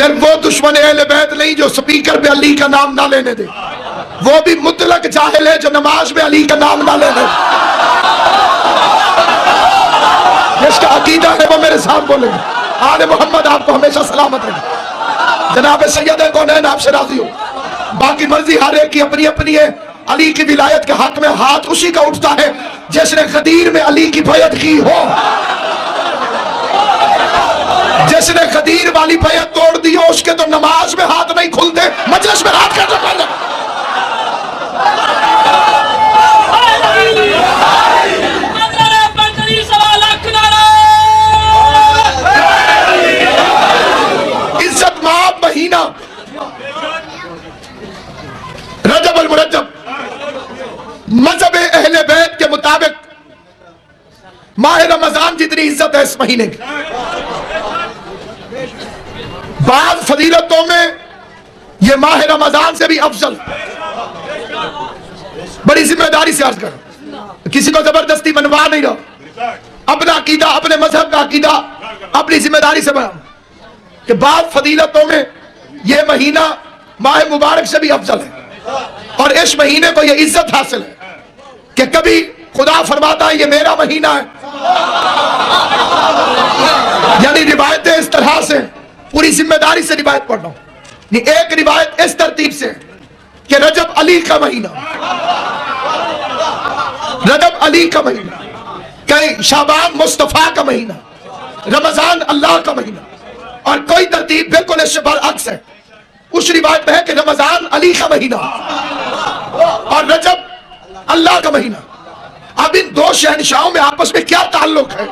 सिर्फ वो दुश्मन अहले बैत नहीं जो स्पीकर पे अली का नाम ना लेने दे, वो भी मुतलक जाहिल है जो नमाज में अली का नाम ना लेने दे। जिसका अकीदा है वो मेरे साथ बोलेंगे। आले मोहम्मद आपको हमेशा सलामत रहे। जनाब सैयद कौनैन आपसे राजी हो। बाकी मर्जी हर एक की अपनी अपनी है। अली की विलायत के हक में हाथ उसी का उठता है जिसने गदीर में अली की बैत की हो। जिसने गदीर वाली बैत तोड़ दी हो उसके तो नमाज में हाथ नहीं खुलते, मजलिस में हाथ कैसे खुलते? इज्जत माब महीना रजब अल मुरज्जब मजहब अहले बैत के मुताबिक माह रमजान जितनी इज्जत है इस महीने की। बाद फजीलतों में यह माह रमजान से भी अफजल। बड़ी जिम्मेदारी से अर्ज करो, किसी को जबरदस्ती बनवा नहीं रहा। अपना अकीदा, अपने मजहब का अकीदा अपनी जिम्मेदारी से बना कि बाद फजीलतों में यह महीना माह मुबारक से भी अफजल है। और इस महीने को यह इज्जत हासिल है कि कभी खुदा फरमाता है ये मेरा महीना है। यानी रिवायतें इस तरह से, पूरी जिम्मेदारी से रिवायत पढ़ रहा हूं। एक रिवायत इस तरतीब से कि रजब अली का महीना, रजब अली का महीना, कहीं शाबान मुस्तफा का महीना, रमजान अल्लाह का महीना, और कोई तरतीब बिल्कुल इससे बरअक्स है। उस रिवायत में है कि रमजान अली का महीना और रजब अल्लाह का महीना। अब इन दो शहनशाहों में आपस में क्या ताल्लुक है?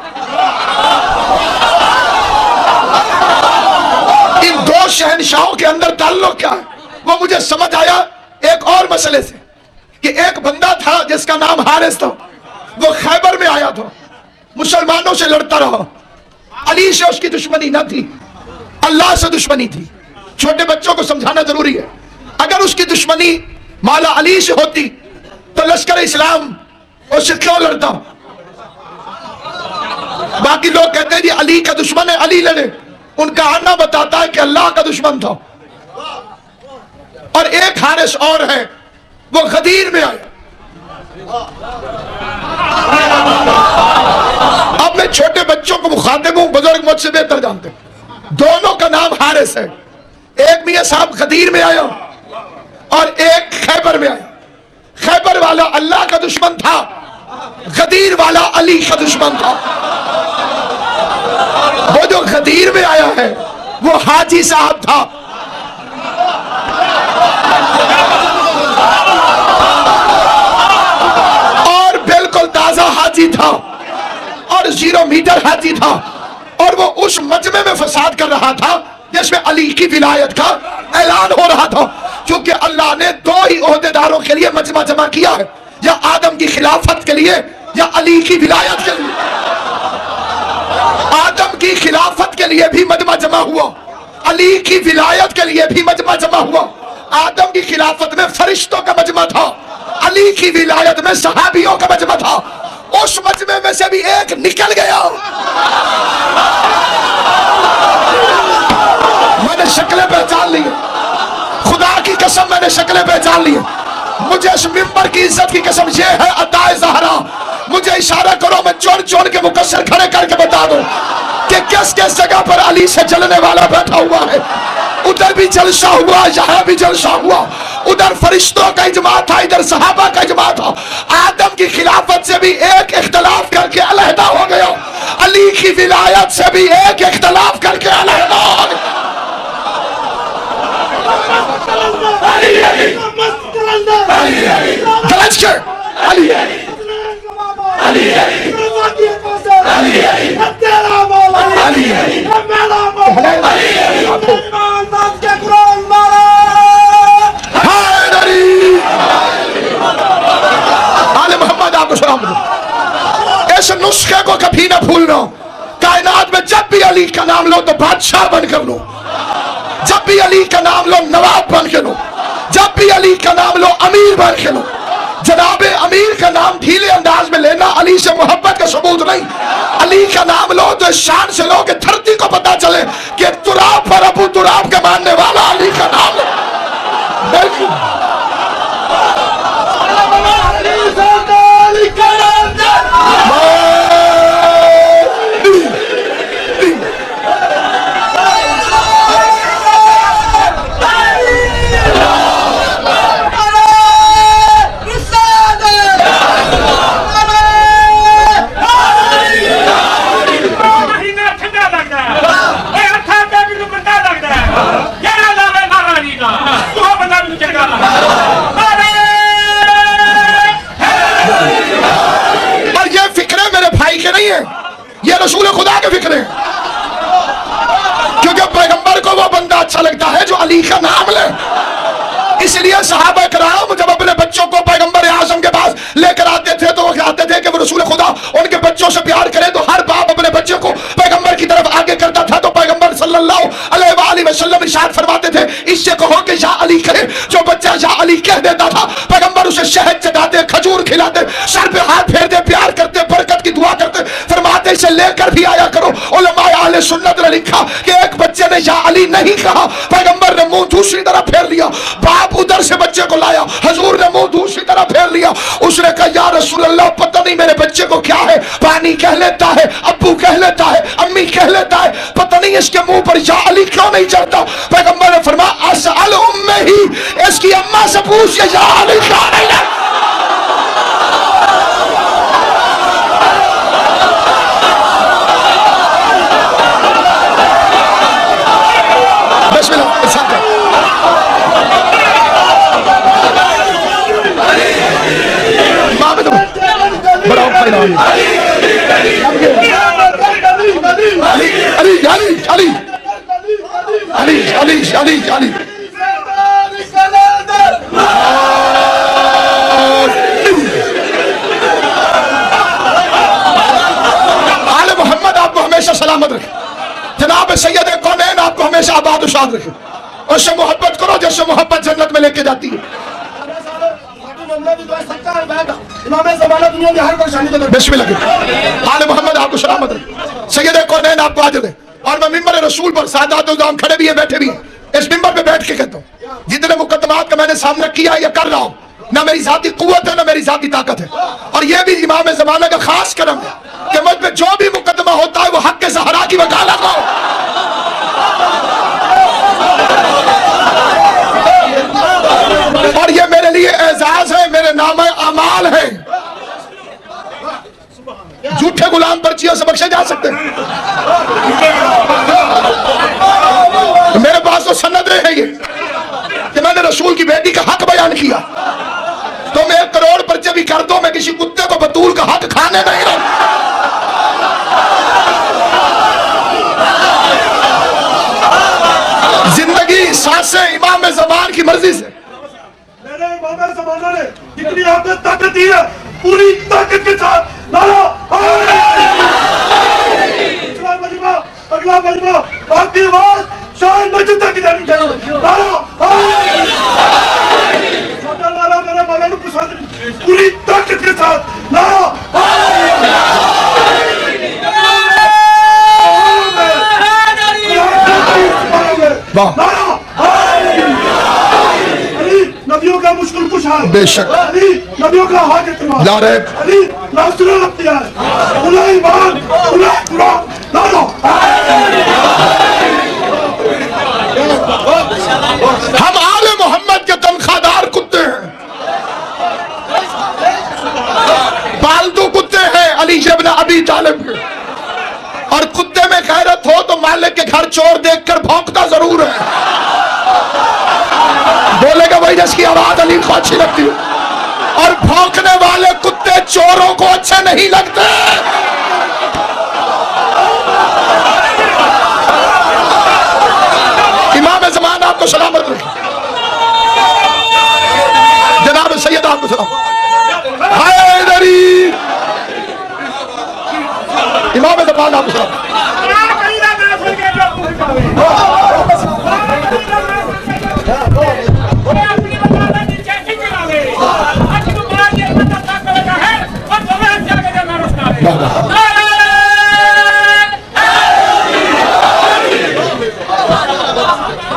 इन दो शहनशाहों के अंदर ताल्लुक क्या है वो मुझे समझ आया एक और मसले से कि एक बंदा था जिसका नाम हारिस था। वो खैबर में आया था, मुसलमानों से लड़ता रहा। अली से उसकी दुश्मनी न थी, अल्लाह से दुश्मनी थी। छोटे बच्चों को समझाना जरूरी है। अगर उसकी दुश्मनी मौला अली से होती तो लश्कर इस्लाम उससे क्यों लड़ता? बाकी लोग कहते हैं जी अली का दुश्मन है, अली लड़े। उनका आना बताता है कि अल्लाह का दुश्मन था। और एक हारिस और है, वो गदीर में आया। अब मैं छोटे बच्चों को मुखातिब हूं, बुजुर्ग मुझसे बेहतर जानते हैं। दोनों का नाम हारिस है। एक मियां साहब गदीर में आया और एक खैबर में आया। खैबर वाला अल्लाह का दुश्मन था, गदीर वाला अली का दुश्मन था। वो जो गदीर में आया है वो हाजी साहब था। और बिल्कुल ताजा हाजी था और 0 मीटर हाजी था। और वो उस मजमे में फसाद कर रहा था जिसमें अली की विलायत का ऐलान हो रहा था। क्योंकि अल्लाह ने 2 ही ओहदेदारों के लिए मजमा जमा किया है, या आदम की खिलाफत के लिए या अली की विलायत के लिए। आदम की खिलाफत के लिए भी मजमा जमा हुआ, अली की विलायत के लिए भी मजमा जमा हुआ। आदम की खिलाफत में फरिश्तों का मजमा था, अली की विलायत में सहाबियों का मजमा था। उस मजमे में से भी एक निकल गया। मैंने शक्लें पहचान ली, खुदा की कसम मैंने शक्लें पहचान ली। मुझे इस मिंबर की इज्जत की कसम ये है अताए ज़हरा। मुझे इशारा करो, मैं चुन चुन के मुकस्सर खड़े करके बता दूं कि किस किस जगह पर अली से जलने वाला बैठा हुआ है। उधर भी जलसा हुआ, यहाँ भी जलसा हुआ। उधर फरिश्तों का इजमा था, इधर सहाबा का इजमा था। आदम की खिलाफत से भी एक इख्तलाफ करके अलहदा हो गया, अली की विलायत से भी एक इख्तलाफ करके अलहदा हो गया। मोहम्मद आपको सलाम दो। इस नुस्खे को कभी ना भूलना। कायनात में जब भी अली का नाम लो तो बादशाह बनकर लो, जब भी अली का नाम लो नवाब बन के लो, जब भी अली का नाम लो अमीर बन के लो। जनाबे अमीर का नाम ढीले अंदाज में लेना अली से मोहब्बत का सबूत नहीं। अली का नाम लो तो शान से लो कि धरती को पता चले कि तुराब पर अबू तुराब का अली का नाम ले। इसलिए सहाबा कराम जब अपने बच्चों को पैगंबर आजम के पास लेकर आते थे तो वो कहते थे कि वो रसूल खुदा उनके बच्चों से प्यार करे। तो हर बाप अपने बच्चे को पैगंबर की तरफ आगे करता था। तो पैगंबर सल्लल्लाहु अलैहि वसल्लम इरशाद फरमाते थे, इससे कहो कि या अली कहे। जो बच्चा या अली कह देता था, पैगंबर उसे शहद चटाते, खजूर खिलाते, सर पे हाथ फेरते, प्यार करते, बरकत की दुआ करते, फरमाते इसे लेकर भी आया करो। उलमाए अहले सुन्नत ने लिखा कि एक बच्चे ने या अली नहीं कहा, पैगंबर ने मुंह दूसरी तरफ फेर लिया। बाप उधर से बच्चे को लाया, हुजूर ने मुंह दूसरी तरफ फेर लिया। उसने कहा या रसूल अल्लाह पता नहीं मेरे बच्चे को क्या है, पानी कह लेता है, अब्बू कह लेता है, अम्मी कह लेता है, पता नहीं इसके मुंह पर या अली क्यों नहीं चढ़ता। पैगंबर ने फरमाया असअल उम्मे ही, इसकी अम्मा से पूछ या अली क्यों नहीं चढ़ता। अली अली अली अली अली अली अली आले मोहम्मद आपको हमेशा सलामत रखे। जनाब सैयद कौनैन आपको हमेशा आबाद शाद रखे। उससे मोहब्बत करो जैसे मोहब्बत जन्नत में लेके जाती है। आले मोहम्मद आपको सलामत रहे। सैयद कौनैन आपको आजर दे। और मैं मिंबर रसूल पर सादात उज़्ज़ाम खड़े भी हैं, बैठे भी हैं, इस मिंबर पे बैठ के कहता हूँ जितने मुकद्दमात का मैंने सामना किया या कर रहा हूँ, ना मेरी जाती कुव्वत है ना मेरी जाती ताकत है। और यह भी इमाम ज़माना का खास करम है कि मुझ पे जो भी मुकद्दमा होता है वो हक के ज़हरा की वकालत हो। और ये मेरे लिए एजाज है, मेरे नाम अमाल है। झूठे गुलाम पर्चियों से बख्शे जा सकते हैं। मेरे पास तो सनद है ये कि मैंने रसूल की बेटी का हक बयान किया। तो मैं 1 करोड़ पर्चे भी कर दो, मैं किसी कुत्ते को बतूल का हक खाने नहीं दूं। जिंदगी सांसें इमाम ज़मान की मर्जी से। मेरे इमाम ज़माना ने जितनी आपने ताकत दी है पूरी ताकत के साथ नारा अगला मजमा आपकी आवाज शायद मस्जिद तक जानी चाहिए। नारा छोटा नारा मेरे मौला को पसंद पूरी ताकत के साथ नारा नबियों का मुश्किल कुशा बेशक नबियों का हाथ अली नासरुल अख्तियार उला ईमान उला कुरान लालो। हम आले मोहम्मद के तनख्वाहदार कुत्ते हैं, पालतू कुत्ते हैं अली इब्न अबी तालिब के। और कुत्ते में गैरत हो तो मालिक के घर चोर देखकर भौंकता जरूर है, बोलेगा भाई जिसकी आवाज अली को अच्छी लगती है। और भौंकने वाले कुत्ते चोरों को अच्छे नहीं लगते। इमाम ज़मान आपको सलामत रखे। जनाब सैयद आपको सलाम। हैदरी इमाम ज़मान आपको सलाम।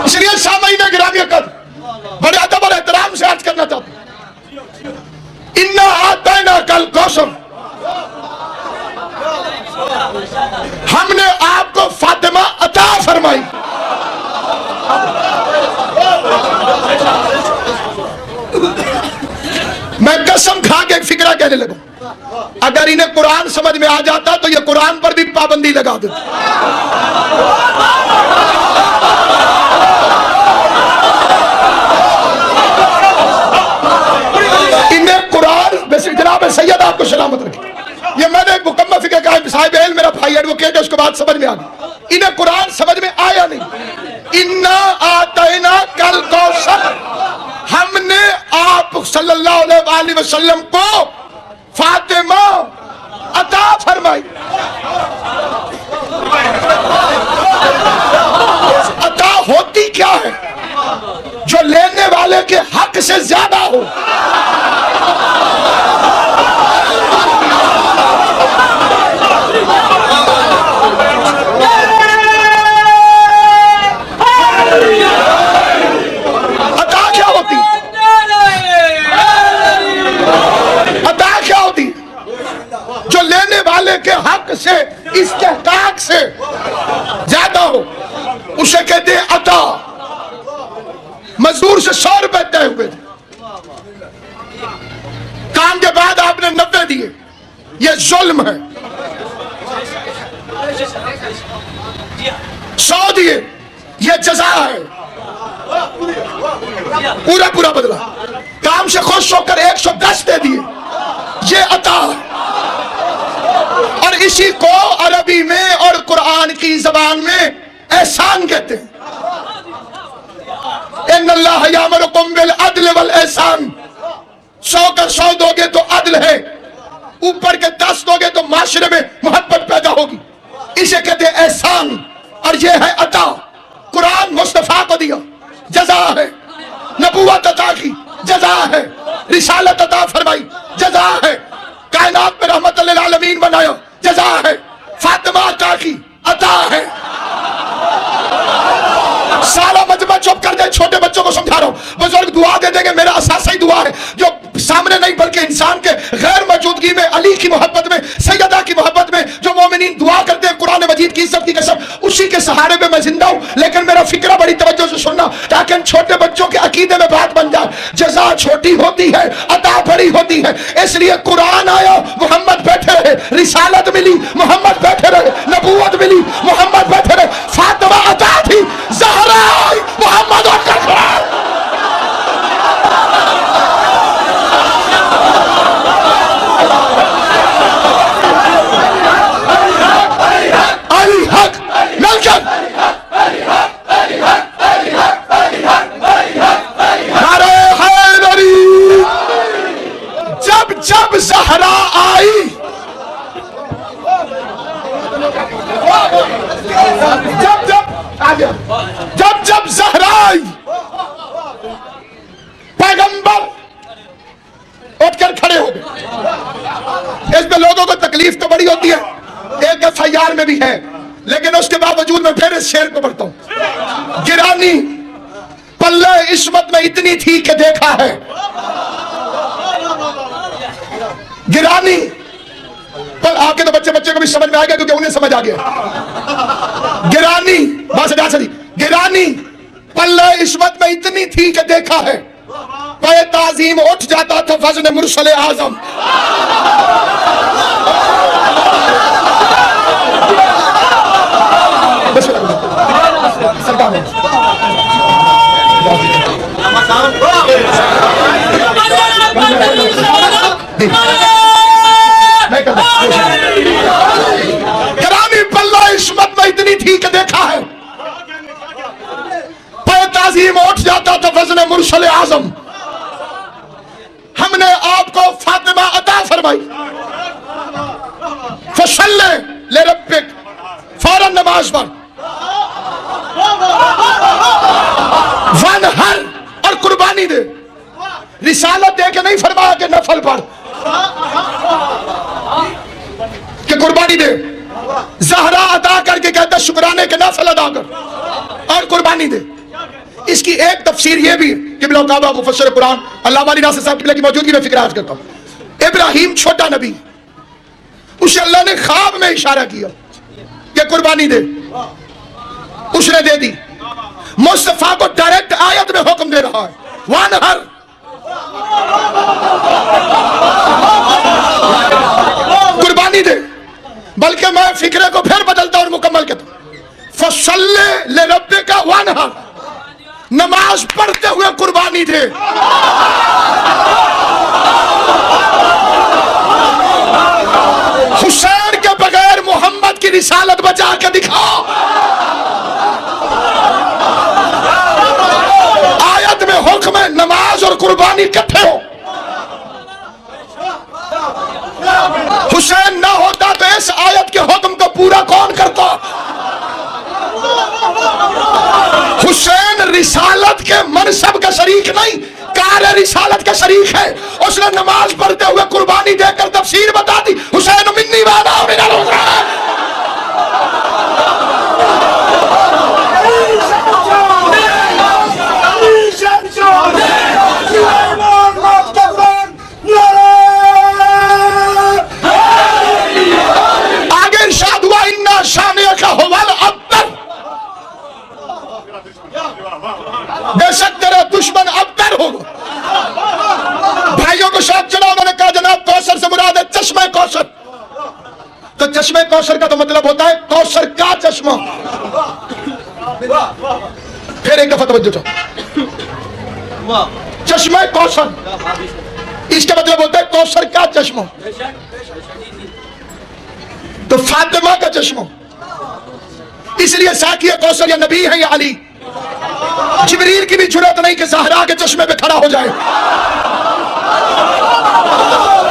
इसलिए सामईन गिरामी बड़े अदब और एहतराम से अर्ज करना चाहता हूं, इन्ना आतैना कल कौसर, हमने आपको फातिमा अता फरमाई। मैं कसम खा के एक फिक्रा कहने लगा, अगर इन्हें कुरान समझ में आ जाता तो ये कुरान पर भी पाबंदी लगा देते। इन्हें कुरान वैसे जनाब सैयद आपको सलामत रखे। ये मैंने एक मुकम्मल फिक्र कहा, साहिब एल मेरा भाई एडवोकेट है, उसके बाद समझ में आ गई। इन्हें कुरान समझ में आया नहीं। इन्ना आता अतैना कल कौसर, हमने आप सल्लल्लाहु अलैहि वसल्लम को फातिमा अता फरमाई। अता होती क्या है? जो लेने वाले के हक से ज्यादा हो। अता क्या होती? अता क्या होती? जो लेने वाले के हक से, इस्तेहकाक से ज्यादा हो, उसे कहते हैं अता। मजदूर से 100 रुपए तय हुए थे, काम के बाद आपने 90 दिए, यह जुल्म है। 100 दिए, यह जजा है। पूरा पूरा बदला। काम से खुश होकर 110 दे दिए, ये अता है। और इसी को अरबी में और कुरान की जबान में एहसान कहते हैं। इन्नल्लाह यामुरुकुम बिल अदल वल एहसान। 100 का 100 दोगे तो अदल है, ऊपर के 10 दोगे तो माशरे में मोहब्बत पैदा होगी। इसे कहते हैं एहसान, और ये है अता। कुरान मुस्तफा को दिया, जजा है। नबूवत अता की, जजा है। रिसालत अता फरमाई, जजा है। कायनात में रहमत लिल आलमीन बनाया, जजा है। फातिमा अता की, अता है। सारा मजमा चुप कर दे, छोटे बच्चों को समझा रहा हूं। बुजुर्ग दुआ दे देंगे, मेरा असासा ही दुआ है, जो सामने नहीं बल्कि इंसान के गैर मौजूदगी में, अली की मोहब्बत में, सैयदा की मोहब्बत में जो मोमिनीन दुआ करते हैं, कुरान मजीद की इज्जत की कसम, उसी के सहारे में मैं जिंदा हूं। लेकिन मेरा फिक्रा बड़ी तवज्जो से सुनना, ताकि इन छोटे बच्चों के अकीदे में बात बन जाए। जजा छोटी होती है, अता बड़ी होती है। इसलिए कुरान आया, मोहम्मद बैठे रहे। रिसालत मिली, मोहम्मद बैठे रहे। नबूवत मिली, मोहम्मद बैठे रहे। फातिमा अता थी, ज़हरा आई, मोहम्मद उठकर खड़ा। अली हक मिलकर नारे हैदरी। जब जब ज़हरा आई, जब जब ज़हरा आई, पैगंबर उठकर खड़े हो गए। इसमें लोगों को तकलीफ तो बड़ी होती है, एक FIR में भी है, लेकिन उसके बावजूद मैं फिर इस शेर को पढ़ता हूं। गिरानी पल्ले इस्मत में इतनी थी कि देखा है। गिरानी पर आपके तो बच्चे बच्चे को भी समझ में आ गया, क्योंकि उन्हें समझ आ गया। गिरानी गिरानी पल्ले इस्मत में इतनी थी कि देखा है। पे ताजीम उठ जाता था वज़न मुरसले आजम। गिरानी पल्ला इस्मत में इतनी थी कि देखा है। पे ताजीम उठ जाता था वज़न मुरसले आजम। हमने आपको फातिमा अता फरमाई। फसल्ले ले रब्बिक, फौरन नमाज पढ़। वनहर, और कुर्बानी दे। रिसालत दे के नहीं फरमाया कि नफल पढ़, कि कुर्बानी दे। ज़हरा अदा करके कहता शुक्राने के नफल अदा कर और कुर्बानी दे। इसकी एक तफसीर ये भी किबला काबा मुफस्सिर कुरान अल्लामा अली नासिर साहब किबला की मौजूदगी में फिक्र आज करता हूं। इब्राहिम छोटा नबी, उसे अल्लाह ने ख्वाब में इशारा किया कि कुर्बानी दे, उसने दे दी। मुस्तफा को डायरेक्ट आयत में हुक्म दे रहा है, वानहर, कुर्बानी दे। बल्कि मैं फिक्रे को फिर बदलता और मुकम्मल कहता हूं, फसल्ले ले रब्बिका वानहर, नमाज पढ़ते हुए कुर्बानी दे। हुसैन के बगैर मोहम्मद की रिसालत बचा के दिखाओ। कुर्बानी इकट्ठे हो। हुसैन ना होता तो इस आयत के हुक्म को पूरा कौन करता? हुसैन रिसालत के मनसब का शरीक नहीं, कार रिसालत का शरीक है। उसने नमाज पढ़ते हुए कुर्बानी देकर तफसीर बता दी, हुसैन मिन्नी वाना मिनल हुसैन। आगे इरशाद हुआ इन्ना शाने का हुवल अब्तर, बेशक तेरा दुश्मन अब्तर होगा। भाइयों को शौक चला, उन्होंने कहा जनाब कौसर से मुराद है चश्मे कौसर। तो चश्मे कौसर का तो मतलब होता है कौसर का चश्मा। फिर एक दफा तवज्जो चाहो, चश्मे कौसर इसका मतलब होता है कौसर का चश्मा। तो फातिमा का चश्मा, इसलिए साकिया कौसर या नबी है या अली। जिब्रील की भी जुर्रत नहीं कि ज़हरा के चश्मे पे खड़ा हो जाए।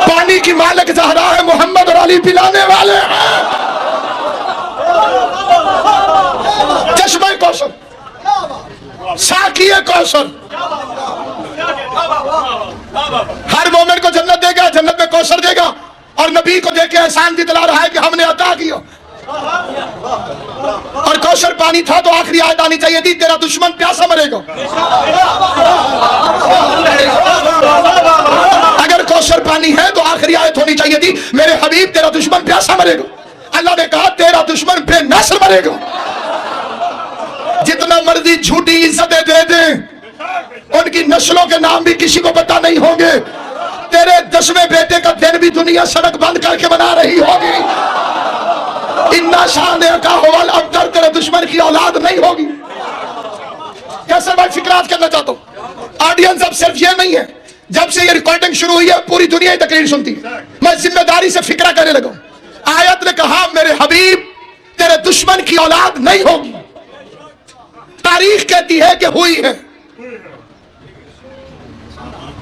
पानी की मालिक ज़हरा है, मोहम्मद और अली पिलाने वाले हैं। चश्मे कौसर, साकिया कौसर। हर मोमिन को जन्नत देगा, जन्नत में कौसर देगा, और नबी को देके एहसान दिला रहा है कि हमने अता किया। और कौसर पानी था तो आखिरी आयत आनी चाहिए थी, तेरा दुश्मन प्यासा मरेगा। अगर कौसर पानी है तो आखिरी आयत होनी चाहिए थी, मेरे हबीब तेरा दुश्मन प्यासा मरेगा। अल्लाह ने कहा तेरा दुश्मन बेनस्ल मरेगा। जितना मर्जी झूठी इज्जतें दे दें, उनकी नस्लों के नाम भी किसी को पता नहीं होंगे। तेरे 10वें बेटे का दिन भी दुनिया सड़क बंद करके मना रही होगी। इन्ना शान का हुवल अब्तर, तेरे दुश्मन की औलाद नहीं होगी। कैसे मैं फिक्रात करना चाहता हूं, ऑडियंस अब सिर्फ ये नहीं है, जब से ये रिकॉर्डिंग शुरू हुई है पूरी दुनिया ही तकरीर सुनती है। मैं जिम्मेदारी से फिक्रा करने लगा। आयत ने कहा मेरे हबीब तेरे दुश्मन की औलाद नहीं होगी, तारीख कहती है कि हुई है।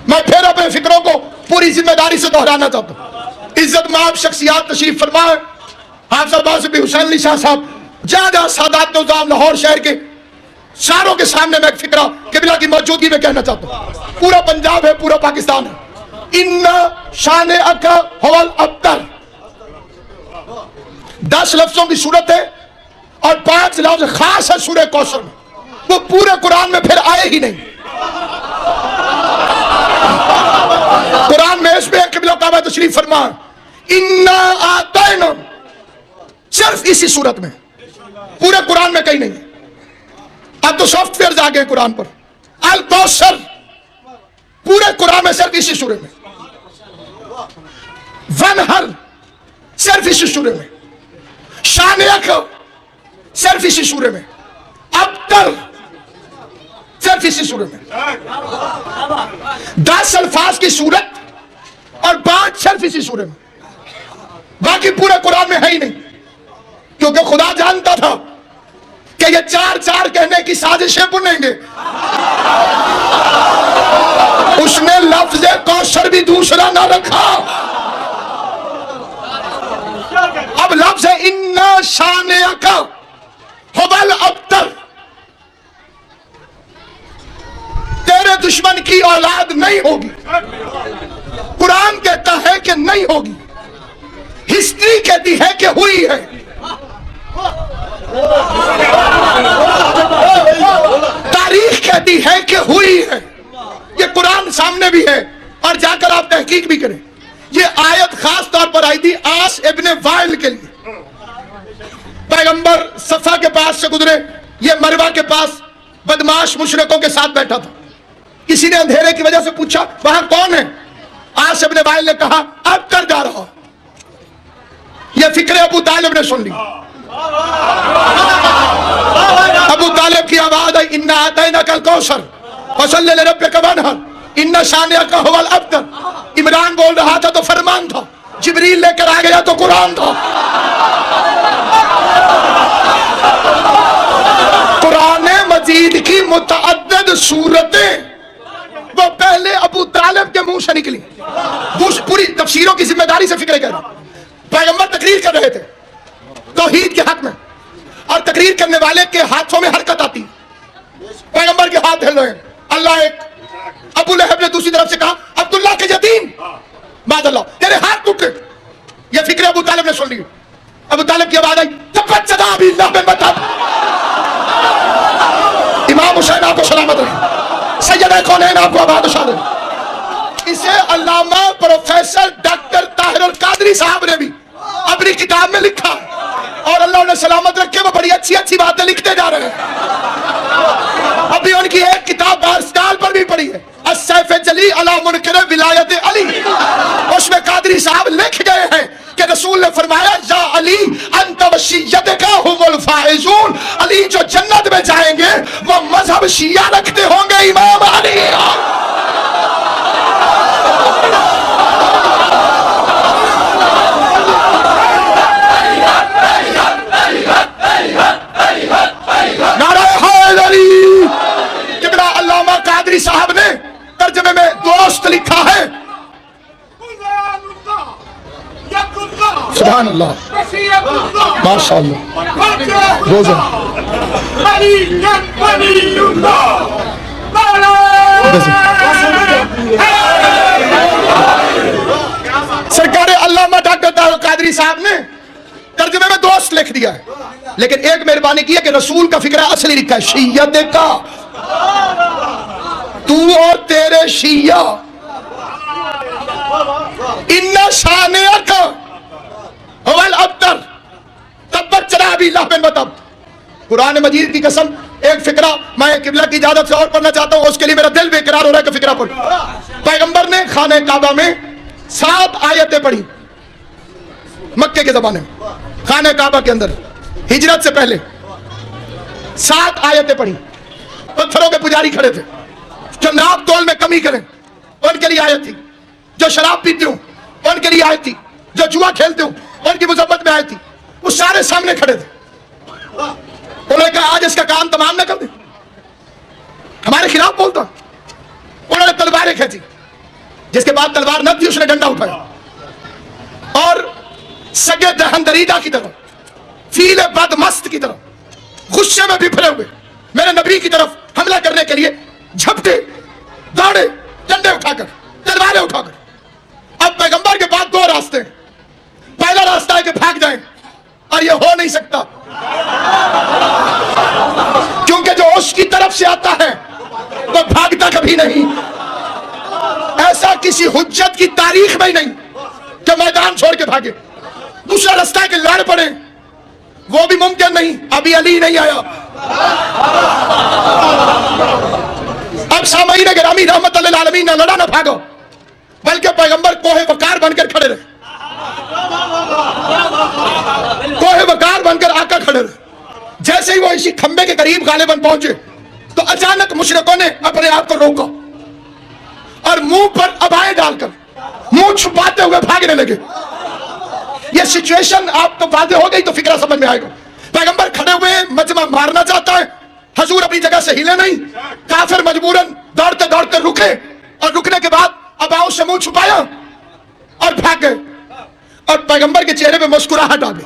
मैं फिर अपने फिक्रों को पूरी जिम्मेदारी से दोहराना चाहता हूं। इज्जत माब शख्सियात तशरीफ फरमाए, आप सब भी हुसैन अली शाह साहब, जहां जहां सादात निजाम लाहौर शहर के सारों के सामने मैं एक फिक्रा किबला की मौजूदगी में कहना चाहता हूं। पूरा पंजाब है, पूरा पाकिस्तान है। इन्ना शान अका हुवल अब्तर 10 लफ्जों की सूरत है और 5 लफ्ज खास है सूरह कौसर में। वो पूरे कुरान में फिर आए ही नहीं। कुरान में इसमें किबला काबा तशरीफ फरमा इन्ना आतैना, सिर्फ इसी सूरत में, पूरे कुरान में कहीं नहीं। अब तो सॉफ्टवेयर आ गए कुरान पर। अल कौसर पूरे कुरान में सिर्फ इसी सूरत में। वनहर सिर्फ इसी सूरत में। शान सिर्फ इसी सूरत में। अब्तर सिर्फ इसी सूरत में। 10 अल्फाज की सूरत और 5 सिर्फ इसी सूरत में। बाकी पूरे कुरान में है ही नहीं, क्योंकि खुदा जानता था कि ये 4 कहने की साजिशें बुनेंगे। उसने लफ्ज कौसर भी दूसरा ना रखा। अब लफ्ज इन्ना शाने का हुवल अब्तर, तेरे दुश्मन की औलाद नहीं होगी। कुरान कहता है कि नहीं होगी, हिस्ट्री कहती है कि हुई है। तारीख कहती है कि हुई है। ये कुरान सामने भी है और जाकर आप तहकीक भी करें। ये आयत खास तौर पर आई थी आस इब्ने वाइल के लिए। पैगंबर सफा के पास से गुजरे, ये मरवा के पास बदमाश मुशरिकों के साथ बैठा था। किसी ने अंधेरे की वजह से पूछा वहां कौन है? आस इब्ने वाइल ने कहा अब कर जा रहा। यह फिक्र अबू तालिब ने सुन ली। अबू तालिब की आवाज आई इन्ना आतैना कल कौसर फसल्लि लिरब्बिका वनहर इन्ना शानिअका हुवल अब्तर। इमरान बोल रहा था तो फरमान था, जिब्रील लेकर आ गया तो कुरान था। कुरान मजीद की मुतअद्दिद सूरतें वो पहले अबू निकली। पूरी तफसीरों की जिम्मेदारी से फिक्र कर रहा हूं। पैगंबर तकरीर कर रहे थे तौहीद के हक में, और तकरीर करने वाले के हाथों में हरकत आती, पैगंबर के हाथ हिल रहे, अल्लाह एक। अबू लहब ने दूसरी तरफ से कहा, अब्दुल्लाह के यतीम मादअल्लाह तेरे हाथ टूटे। ये फिक्र अबू तालिब ने सुन ली। अबू तालिब की आवाज आई, तब्बत यदा अबी लहब बता। इमाम हुसैन आपको सलामत रहे, सैयद कौनैन आपको आबाद शाद रहे। इसे अल्लामा प्रोफेसर डॉक्टर ताहिरुल कादरी साहब ने भी अपनी किताब में लिखा, और अल्लाह उन्हें सलामत रखे, वो बड़ी अच्छी अच्छी बातें लिखते जा रहे हैं। अभी उनकी एक किताब बारस्टाल पर भी पड़ी है, अस्सैफ जली अला मुनकिर विलायत अली। उसमें कादरी साहब लिख गए हैं कि रसूल ने फरमाया, या अली अंत वशियतका हुमुल फाइजून, अली जो जन्नत में जाएंगे वो मजहब शिया रखते होंगे, इमाम अली। अल्लामा कादरी साहब ने तर्जमे में दोस्त लिखा है, सुभान अल्लाह, माशाअल्लाह, रोजा सरकार अल्लामा डॉक्टर ताहिरुल कादरी साहब ने तर्जमे में दोस्त लिख दिया है, लेकिन एक मेहरबानी की है कि रसूल का फिक्र असली लिखा है, शिय्यत का। तू और तेरे शिया इन्ना शानिया का हवल अब्तर तब्बत चला अबी लहब बतब। कुरान मजीद की कसम, एक फिक्रा मैं किबला की इजाजत से और पढ़ना चाहता हूं, उसके लिए मेरा दिल बेकरार हो रहा है कि फिक्रा पढ़। पैगंबर ने खाने काबा में 7 आयतें पढ़ी मक्के के जमाने में, खाने काबा के अंदर हिजरत से पहले 7 आयतें पढ़ी। पत्थरों के पुजारी खड़े थे, जो नाप तोल में कमी करें उनके लिए आयत थी, जो शराब पीते हो उनके लिए आयत थी, जो जुआ खेलते हो उनकी मुजम्मत में आयत थी। वो सारे सामने खड़े थे। उन्होंने कहा, आज इसका काम तमाम न कर दे, हमारे खिलाफ बोलता। उन्होंने तलवारें खींची, जिसके बाद तलवार न थी उसने डंडा उठाया और सगे दहंदरीदा की तरह, फीले बदमस्त की तरह गुस्से में बिफरे हुए मेरे नबी की तरफ हमला करने के लिए झपटे, दौड़े, डंडे उठाकर, तलवारें उठाकर। अब पैगंबर के पास 2 रास्ते हैं। पहला रास्ता है कि भाग जाएं, और यह हो नहीं सकता, क्योंकि जो उसकी तरफ से आता है वो भागता कभी नहीं। ऐसा किसी हुज्जत की तारीख में ही नहीं कि मैदान छोड़ के भागे। दूसरा रास्ता है कि लड़ पड़े, वो भी मुमकिन नहीं, अभी अली नहीं आया। अब सामईन गिरामी रहमत अल्लाह आलमीन न लड़ा न भागो, बल्कि पैगंबर कोहे वकार बनकर खड़े रहे, कोहे वकार बनकर आकर खड़े रहे। जैसे ही वो इसी खंबे के करीब गालिबन पहुंचे तो अचानक मुशरिकों ने अपने आप को रोका और मुंह पर अबाएं डालकर मुंह छुपाते हुए भागने लगे। ये सिचुएशन आप तो वादे हो गई तो फिक्रा समझ में आएगा। पैगंबर खड़े हुए, मजमा मारना चाहता है, हजूर अपनी जगह से हिले नहीं, काफिर मजबूरन दौड़ते दौड़ते रुके, और रुकने के बाद अबाओं से मुंह छुपाया और भाग गए। और पैगंबर के चेहरे पे मुस्कुराहट आ गई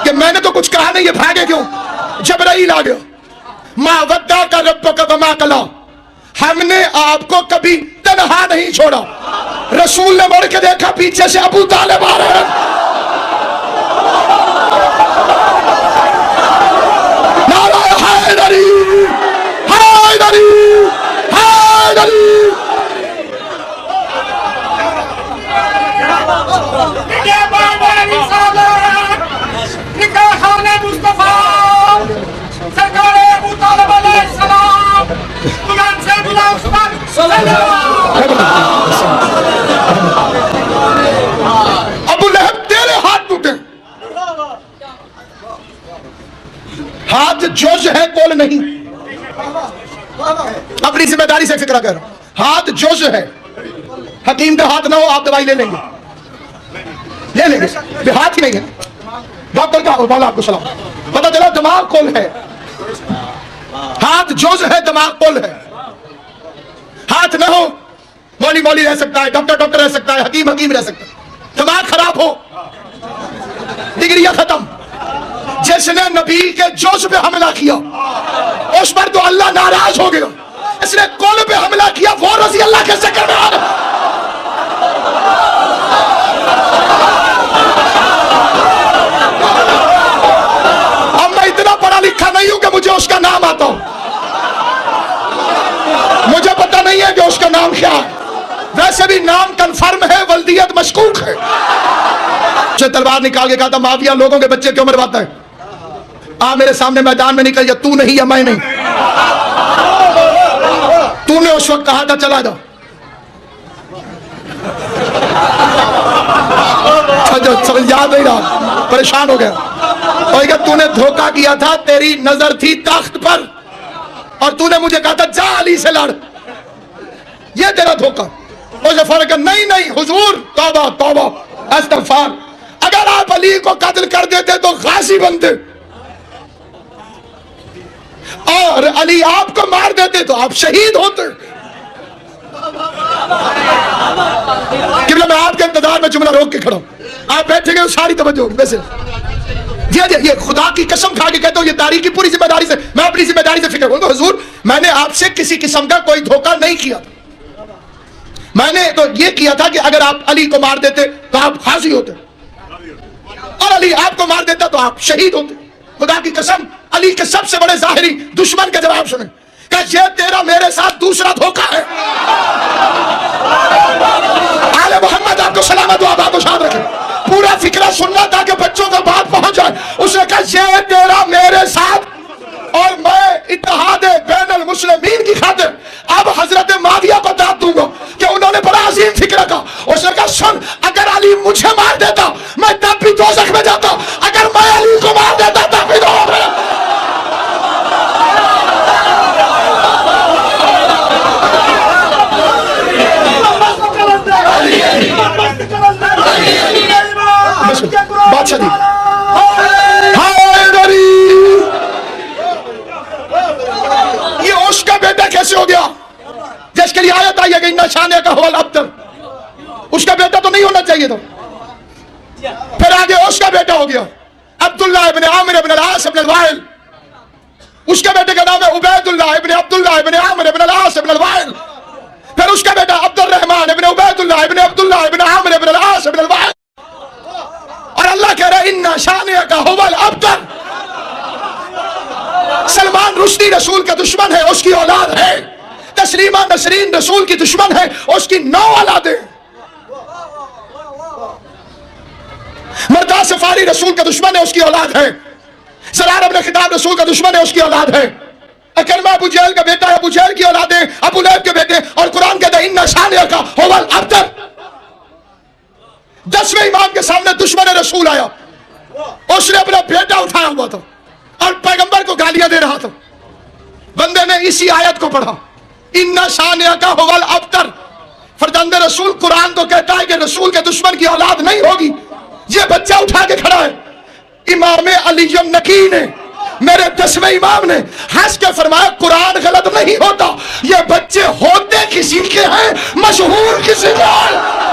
कि मैंने तो कुछ कहा नहीं, ये भागे क्यों? जबराइल आ गया, मा वद्दा का रब्ब का वमा कला, हमने आपको कभी तन्हा नहीं छोड़ा। रसूल ने मुड़ के देखा, पीछे से अबू तालिब आ रहे हैं। नारा हैदरी, हैदरी, हैदरी। अबू लहब तेरे हाथ टूटे, हाथ जोश है कोल नहीं। अपनी जिम्मेदारी से फिक्र कर, हाथ जोश है, हकीम का हाथ ना हो आप दवाई ले लेंगे, ले लेंगे, हाथ ही नहीं है। डॉक्टर का बोला आपको सलाम, पता चला दिमाग कोल है, हाथ जोश है, दिमाग कोल है। हाथ ना हो मौली मौली रह सकता है, डॉक्टर डॉक्टर रह सकता है, हकीम हकीम रह सकता है। दिमाग खराब हो, डिग्रियां खत्म। जिसने नबी के जोश पे हमला किया उस पर तो अल्लाह नाराज हो गया। इसने कुल पे हमला किया, वो रजी अल्लाह के जिक्र में आ गया। अब मैं इतना पढ़ा लिखा नहीं हूं कि मुझे उसका नाम आता हो, मुझे पता नहीं है कि उसका नाम क्या है। वैसे भी नाम कंफर्म है, वल्दियत मशकूक है। मुझे तलवार निकाल के कहा था, माफिया लोगों के बच्चे क्यों मरवाता है? आ मेरे सामने मैदान में निकल जा, तू नहीं या मैं नहीं। तूने उस वक्त कहा था चला जाओ, याद नहीं रहा, परेशान हो गया। और तूने धोखा किया था, तेरी नजर थी तख्त पर और तूने मुझे कहा था जा अली से लड़, ये तेरा धोखा। मुझे फर्क है, नहीं नहीं हुजूर, तौबा तौबा इस्तग़फ़ार। अगर आप अली को कत्ल कर देते तो गाजी बनते, और अली आपको मार देते तो आप शहीद होते। मैं आपके इंतजार में जुमला रोक के खड़ा हूं, आप बैठेंगे सारी तवज्जो वैसे। ये खुदा की कसम खा के कहता हूं, ये तारीख की पूरी जिम्मेदारी से, मैं अपनी जिम्मेदारी से फिक्र करूंगा। हुजूर, मैंने आपसे किसी किस्म का कोई धोखा नहीं किया। मैंने तो ये किया था कि अगर आप अली को मार देते तो आप फांसी होते, और अली आपको मार देता तो आप शहीद होते। खुदा की कसम, अली के सबसे बड़े जाहिरी दुश्मन का जवाब सुने, कि ये तेरा मेरे साथ दूसरा धोखा है। आले मोहम्मद आपको सलामत हो, आबाद शाद रखे। पूरा फिक्रा सुनना ताकि बच्चों को बात पहुंच जाए। उसने कहा ये तेरा मेरे साथ, और मैं इत्तेहाद बैनुल मुस्लिमीन की खातिर अब हजरत माविया को दाद दूंगा कि उन्होंने बड़ा अजीम फिक्र का। उसने कहा सुन, अगर अली मुझे मार देता मैं तब भी दोज़ख में जाता, अगर मैं अली को मार देता तब भी दोज़ख में। बादशाह जी, ये उसका बेटा कैसे हो गया जिसके लिए आयत आई है कि इन्ना शाने का हवाल अब्तर? उसका बेटा तो नहीं होना चाहिए था। फिर आगे उसका बेटा हो गया अब्दुल्लाह इब्न आमिर इब्न अल-आस इब्न अल-वाइल। उसके बेटे का नाम है उबैदुल्लाह इब्न अब्दुल्लाह इब्न आमिर इब्न अल-आस इब्न अल-वाइल। फिर उसका बेटा अब्दुल रहमान इब्न उबैदुल्लाह इब्न अब्दुल्लाह इब्न आमिर इब्न अल-आस इब्न अल-वाइल। और अल्लाह कह रहा है इन्ना शाने का हवाल अब्तर। सलमान रुश्दी रसूल का दुश्मन है, उसकी औलाद है। तस्लीमा नसरीन रसूल की दुश्मन है, उसकी 9 औलादें। मर्दा सफारी रसूल का दुश्मन है, उसकी औलाद है। सरार इब्न खिताब रसूल का दुश्मन है, उसकी औलाद है। अकरमा अबू जहल का बेटा है, अबू जहल की औलादें, अबू लहब के बेटे। और कुरान कहता है इन्ना शाने का हवाल अब्तर। 10वें इमाम के सामने दुश्मन रसूल आया, उसने अपना बेटा उठाया हुआ था और पैगंबर को गालियां दे रहा था। बंदे ने इसी आयत को पढ़ा, इन्ना शानिया का हुवल अब्तर। फरजंद रसूल कुरान तो कहता है कि रसूल के दुश्मन की औलाद नहीं होगी। ये बच्चा उठा के खड़ा है। इमाम अली नकी ने, मेरे 10वें इमाम ने हंस के फरमाया कुरान गलत नहीं होता, ये बच्चे होते किसी के हैं, मशहूर किसी के हैं।